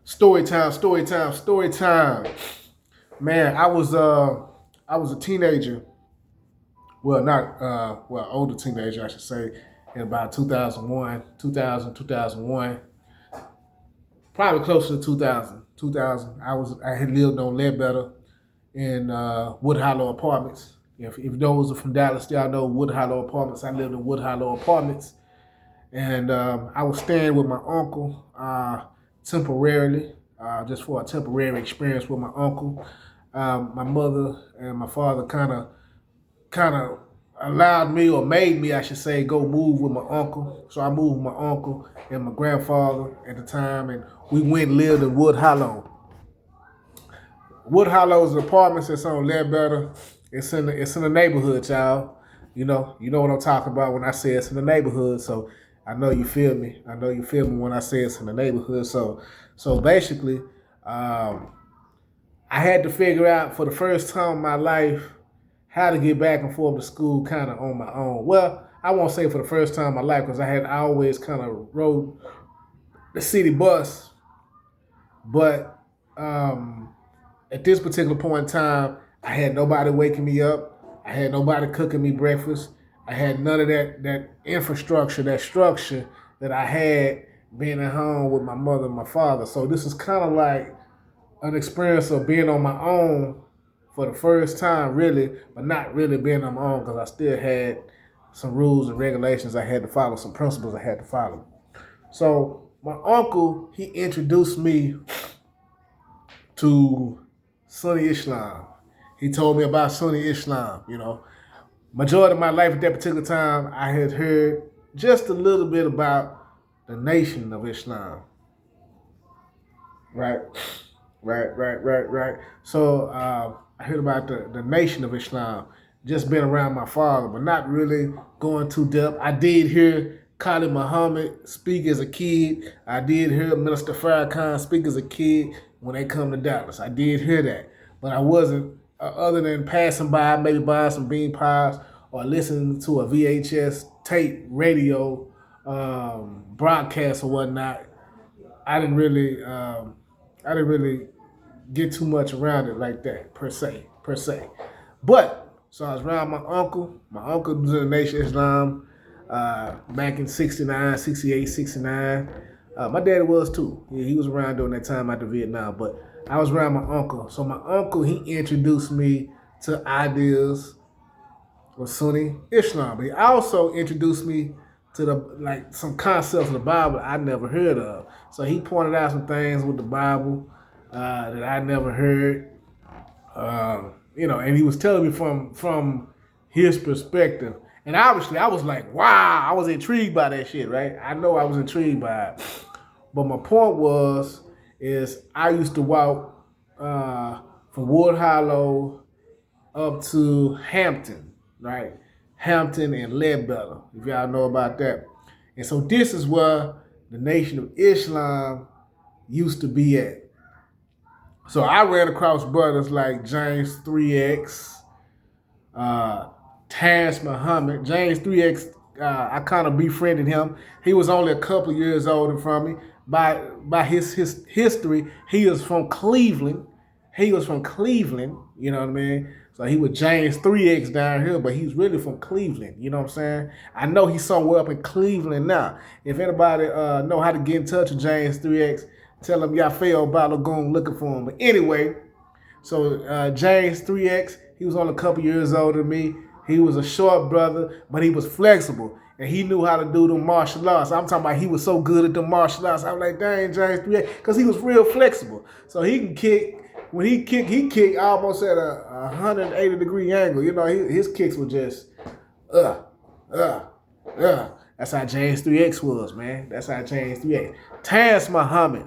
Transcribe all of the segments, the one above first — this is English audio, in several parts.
Story time, story time, story time. Man, I was a teenager. Well, not older teenager, I should say, in about 2001, 2000, 2001, probably closer to 2000. 2000. I had lived on Ledbetter in Wood Hollow Apartments. If those are from Dallas, y'all know Wood Hollow Apartments. I lived in Wood Hollow Apartments, and I was staying with my uncle temporarily, just for a temporary experience with my uncle. My mother and my father kind of allowed me, or made me, I should say, go move with my uncle. So I moved with my uncle and my grandfather at the time, and we went and lived in Wood Hollow. Wood Hollow is an apartments that's on Ledbetter. It's in the neighborhood, y'all. You know what I'm talking about when I say it's in the neighborhood. So I know you feel me. I know you feel me when I say it's in the neighborhood. So basically, I had to figure out for the first time in my life how to get back and forth to school kind of on my own. Well, I won't say for the first time in my life because I always kind of rode the city bus, but at this particular point in time, I had nobody waking me up. I had nobody cooking me breakfast. I had none of that infrastructure, that structure that I had being at home with my mother and my father. So this is kind of like an experience of being on my own for the first time, really, but not really being on my own because I still had some rules and regulations I had to follow, some principles I had to follow. So my uncle, he introduced me to Sunni Islam. He told me about Sunni Islam. Majority of my life at that particular time, I had heard just a little bit about the Nation of Islam. Right, right. So I heard about the Nation of Islam. Just been around my father, but not really going too deep. I did hear Khalid Muhammad speak as a kid. I did hear Minister Farrakhan speak as a kid when they come to Dallas. I did hear that, but I wasn't other than passing by, maybe buying some bean pies or listening to a VHS tape radio broadcast or whatnot. I didn't really get too much around it like that per se. But so I was around my uncle. My uncle was in the Nation of Islam back in 69, 68, 69. My daddy was too. Yeah, he was around during that time after Vietnam. But I was around my uncle. So my uncle, he introduced me to ideas of Sunni Islam. But he also introduced me to some concepts of the Bible I never heard of. So he pointed out some things with the Bible that I never heard. And he was telling me from his perspective. And obviously, I was like, wow, I was intrigued by that shit, right? I know I was intrigued by it. But my point is I used to walk from Wood Hollow up to Hampton, right? Hampton and Ledbetter, if y'all know about that. And so this is where the Nation of Islam used to be at. So I ran across brothers like James 3X, Terrence Muhammad. James 3X, I kind of befriended him. He was only a couple years older from me. By his history, he was from Cleveland. You know what I mean? So he was James 3X down here, but he's really from Cleveland. You know what I'm saying? I know he's somewhere up in Cleveland now. If anybody know how to get in touch with James 3X, tell him Yafael Balogun looking for him. But anyway, so James 3X, he was only a couple years older than me. He was a short brother, but he was flexible. And he knew how to do the martial arts. I'm talking about he was so good at the martial arts. I was like, dang, James 3X, because he was real flexible. So he can kick. When he kicked almost at a 180-degree angle. His kicks were just, That's how James 3X was, man. That's how James 3X. Terrence Muhammad.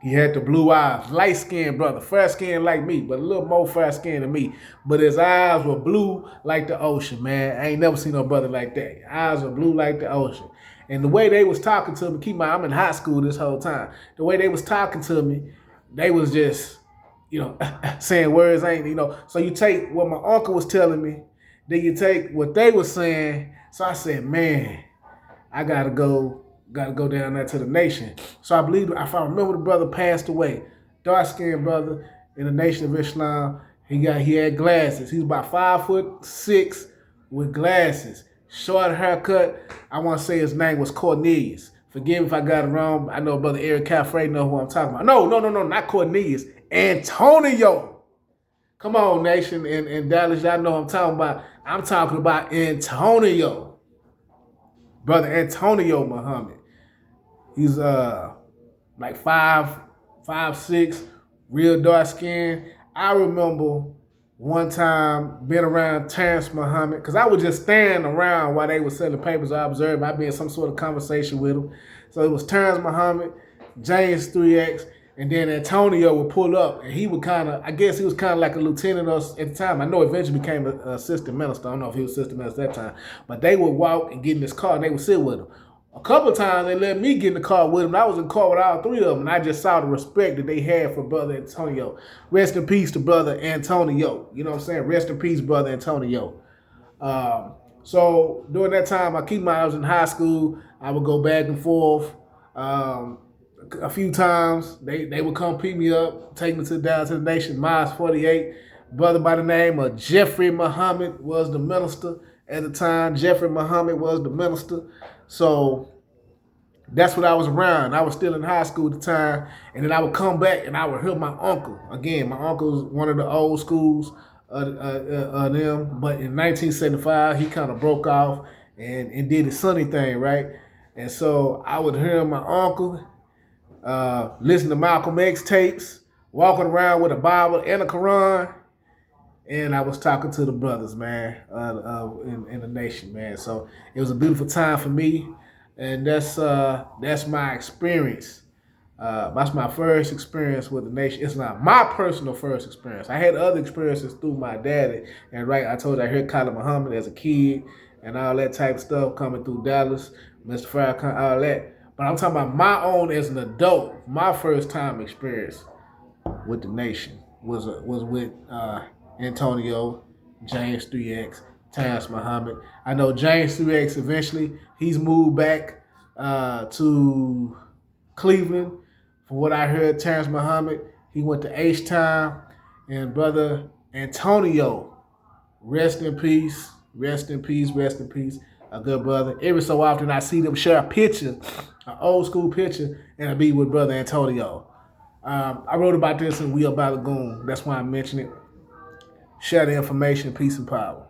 He had the blue eyes, light-skinned brother, fair-skinned like me, but a little more fair-skinned than me. But his eyes were blue like the ocean, man. I ain't never seen no brother like that. Eyes were blue like the ocean. And the way they was talking to me, keep in mind, I'm in high school this whole time. The way they was talking to me, they was just, saying words So you take what my uncle was telling me, then you take what they were saying. So I said, man, I gotta go got to go down there to the nation. So I believe, if I remember, the brother passed away, dark skinned brother in the Nation of Islam. He had glasses. He was about 5'6" with glasses, short haircut. I want to say his name was Cornelius. Forgive me if I got it wrong. I know Brother Eric Caffrey know who I'm talking about. No, not Cornelius. Antonio. Come on, nation in Dallas, y'all know what I'm talking about. I'm talking about Antonio. Brother Antonio Muhammad. He's like 5'6", real dark skin. I remember one time being around Terrence Muhammad, because I would just stand around while they were selling papers. I observed. I'd be in some sort of conversation with them. So it was Terrence Muhammad, James 3X, and then Antonio would pull up, and he would I guess he was kind of like a lieutenant at the time. I know eventually became an assistant minister. I don't know if he was assistant minister at that time. But they would walk and get in this car, and they would sit with him. A couple of times they let me get in the car with him. I was in the car with all three of them, and I just saw the respect that they had for Brother Antonio. Rest in peace to Brother Antonio. You know what I'm saying? Rest in peace, Brother Antonio. So during that time, I was in high school. I would go back and forth. A few times they would come pick me up, take me down to the nation, Miles 48. Brother by the name of Jeffrey Muhammad was the minister at the time. Jeffrey Muhammad was the minister. So that's what I was around. I was still in high school at the time. And then I would come back and I would hear my uncle. Again, my uncle was one of the old schools of them. But in 1975, he kind of broke off and did his Sunny thing, right? And so I would hear my uncle, listen to Malcolm X tapes, walking around with a Bible and a Quran. And I was talking to the brothers, man, in the nation, man. So it was a beautiful time for me, and that's my experience. That's my first experience with the nation. It's not my personal first experience. I had other experiences through my daddy, and right, I told you I heard Khalid Muhammad as a kid and all that type of stuff coming through Dallas, Mr. Farrakhan, all that. But I'm talking about my own as an adult. My first time experience with the nation was with Antonio, James 3X, Terrence Muhammad. I know James 3X eventually, he's moved back to Cleveland. From what I heard, Terrence Muhammad, he went to H-Town. And Brother Antonio, rest in peace, rest in peace, rest in peace. A good brother. Every so often I see them share a picture, an old school picture, and I be with Brother Antonio. I wrote about this in We About Lagoon. That's why I mentioned it. Share the information. Peace and power.